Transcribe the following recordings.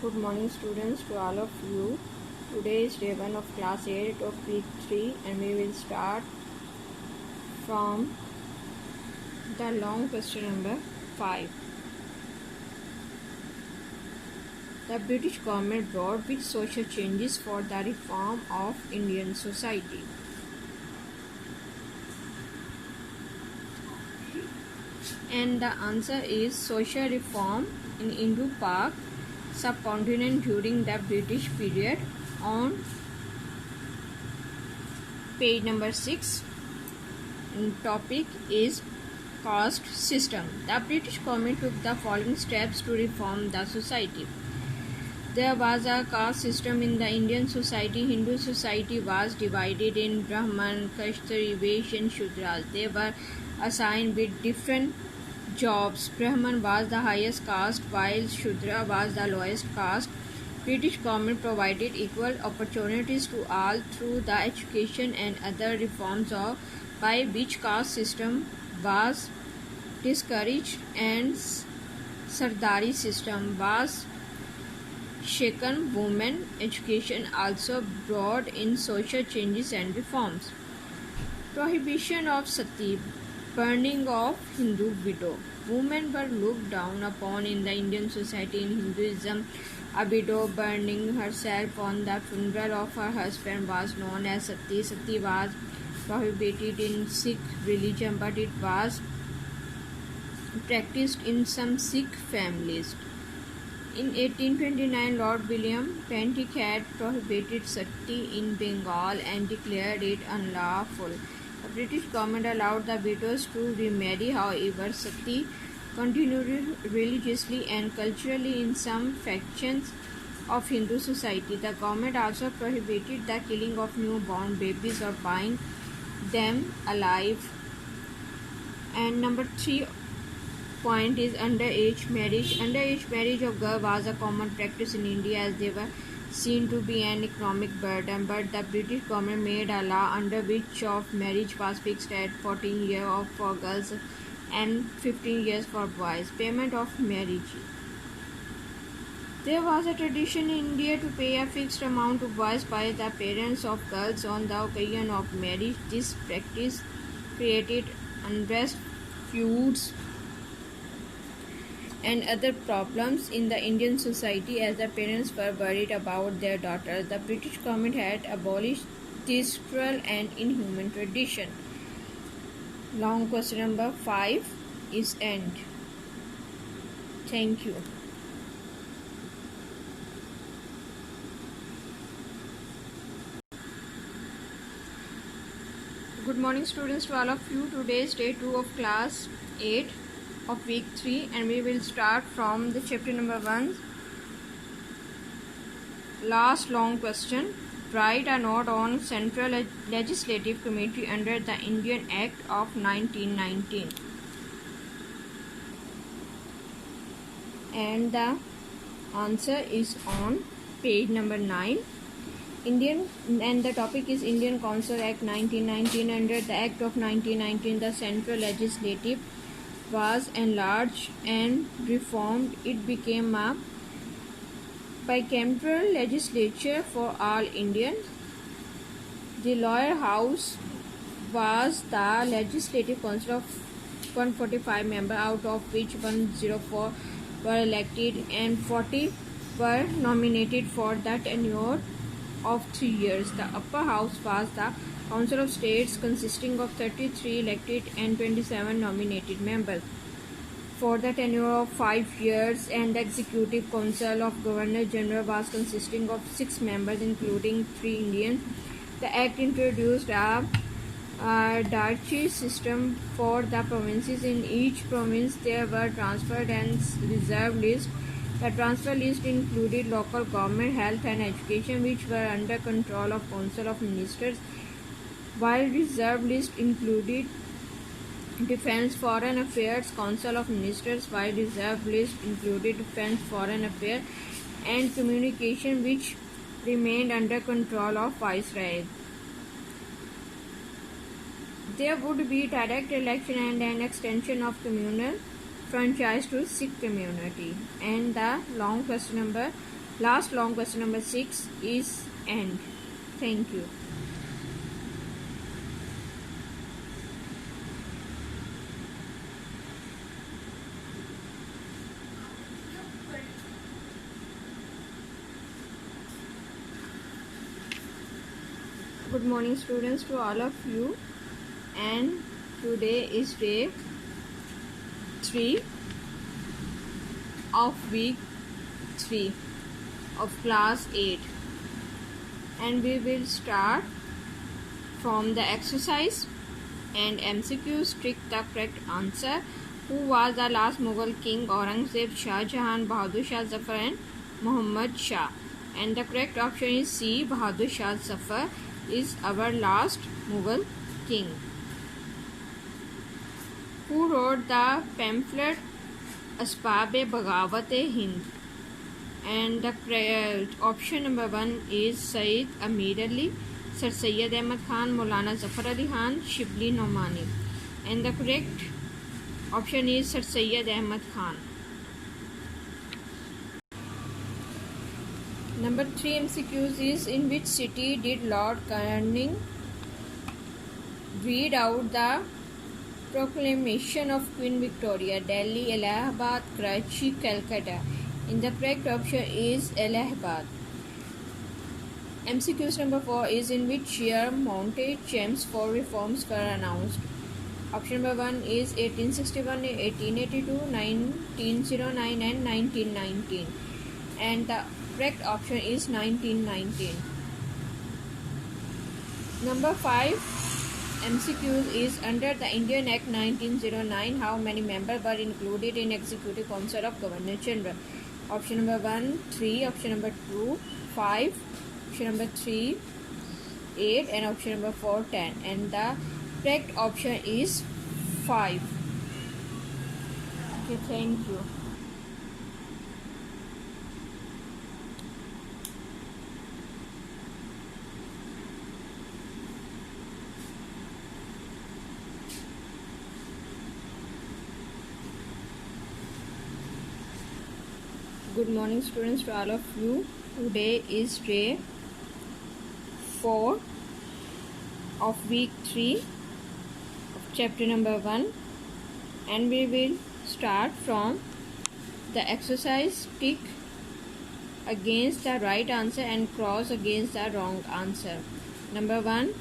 Good morning students to all of you. Today is day 1 of class 8 of week 3 and we will start from the long question number 5. The British government brought which social changes for the reform of Indian society? And the answer is social reform in Indo-Pak subcontinent during the British period on page number 6. Topic is caste system. The British government took the following steps to reform the society. There was a caste system in the Indian society. Hindu society was divided in Brahman, Kshatriya, Vaishya and Shudras. They were assigned with different jobs. Brahman was the highest caste while Shudra was the lowest caste. British government provided equal opportunities to all through the education and other reforms by which caste system was discouraged and Sardari system was shaken. Women education also brought in social changes and reforms. Prohibition of sati, burning of Hindu widow. Women were looked down upon in the Indian society. In Hinduism, a widow burning herself on the funeral of her husband was known as sati. Sati was prohibited in Sikh religion, but it was practiced in some Sikh families. In 1829, Lord William Bentinck had prohibited sati in Bengal and declared it unlawful. The British government allowed the widows to remarry. However, sati continued religiously and culturally in some factions of Hindu society. The government also prohibited the killing of newborn babies or buying them alive. And number 3 point is underage marriage. Underage marriage of girls was a common practice in India as they were seen to be an economic burden, but the British government made a law under which of marriage was fixed at 14 years for girls and 15 years for boys. Payment of marriage. There was a tradition in India to pay a fixed amount to boys by the parents of girls on the occasion of marriage. This practice created unrest, feuds, and other problems in the Indian society as the parents were worried about their daughters. The British government had abolished this cruel and inhuman tradition. Long question number 5 is end. Thank you. Good morning students to all of you. Today is day 2 of class 8 of week 3 and we will start from the chapter number 1. Last long question. Write a note on Central Legislative Committee under the Indian Act of 1919. And the answer is on page number 9. And the topic is Indian Council Act 1919. Under the Act of 1919, the Central Legislative was enlarged and reformed. It became a bicameral legislature for all Indians. The lower house was the legislative council of 145 members, out of which 104 were elected and 40 were nominated for the tenure of 3 years. The upper house was the Council of States, consisting of 33 elected and 27 nominated members for the tenure of 5 years, and the Executive Council of Governor General was consisting of 6 members, including 3 Indians. The Act introduced a duchy system for the provinces. In each province there were transferred and reserve lists. The transfer list included local government, health and education, which were under control of Council of Ministers, while reserve list included Defence, Foreign Affairs, Council of Ministers, while reserve list included Defence, Foreign Affairs and Communication, which remained under control of Viceroy. There would be direct election and an extension of communal franchise to Sikh community. And the long question number Last long question number 6 is end. Thank you. Good morning students to all of you, and today is day 3 of week 3 of class 8, and we will start from the exercise and MCQs. Trick the correct answer. Who was the last Mughal king? Aurangzeb, Shah Jahan, Bahadur Shah Zafar and Muhammad Shah. And the correct option is C. Bahadur Shah Zafar is our last Mughal king. Who wrote the pamphlet Asbab-e-Baghawat-e-Hind? And the option number 1 is Sayyid Amir Ali, Sir Syed Ahmad Khan, Maulana Zafar Ali Khan, Shibli Nomani. And the correct option is Sir Syed Ahmad Khan. Number 3 MCQs is: in which city did Lord Canning read out the proclamation of Queen Victoria? Delhi, Allahabad, Karachi, Calcutta. And the correct option is Allahabad. MCQs number 4 is: in which year Mounted Chelmsford reforms were announced? Option number 1 is 1861, 1882, 1909 and 1919. And the correct option is 1919. Number 5 MCQs is: under the Indian Act 1909, how many members were included in Executive Council of Governor General? Option number 1, 3, option number 2, 5, option number 3, 8, and option number 4, 10. And the correct option is 5. Okay, thank you. Good morning students to all of you. Today is day 4 of week 3 of chapter number 1, and we will start from the exercise. Tick against the right answer and cross against the wrong answer. Number 1,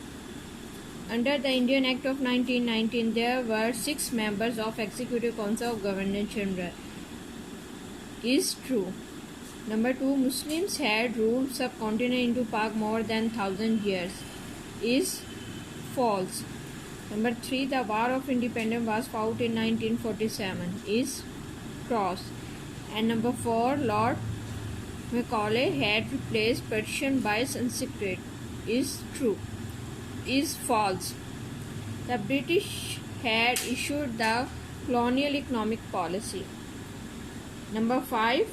under the Indian Act of 1919 there were 6 members of Executive Council of Governor General. Is true. Number 2, Muslims had ruled subcontinent into Pak more than 1000 years. Is false. Number 3, the War of Independence was fought in 1947. Is cross. And number 4, Lord Macaulay had replaced Persian by Sanskrit. Is true. Is false. The British had issued the colonial economic policy. Number 5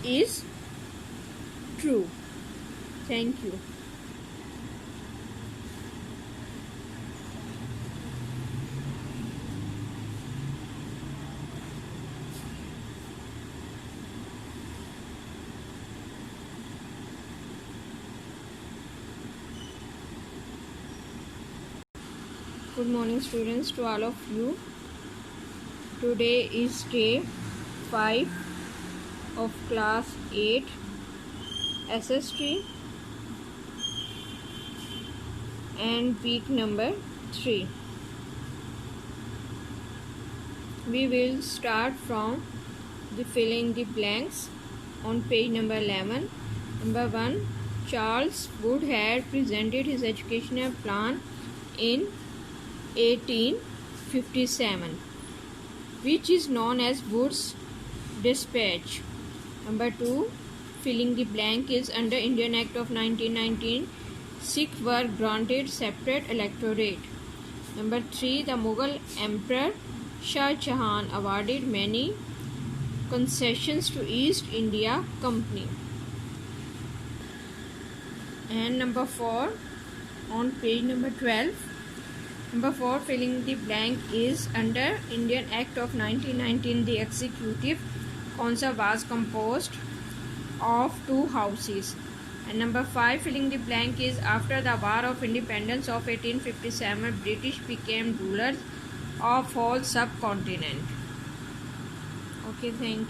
is true. Thank you. Good morning students to all of you. Today is day 5 of class 8 SST and week number 3. We will start from the fill in the blanks on page number 11. Number 1, Charles Wood had presented his educational plan in 1857. Which is known as Wood's Dispatch. Number 2, filling the blank is: under Indian Act of 1919, Sikhs were granted separate electorate. Number 3, the Mughal Emperor Shah Jahan awarded many concessions to East India Company. And number 4, on page number 12, number 4, filling the blank is: under Indian Act of 1919, the Executive Council was composed of two houses. And number 5, filling the blank, is after the War of Independence of 1857, British became rulers of whole subcontinent. Okay, thank you.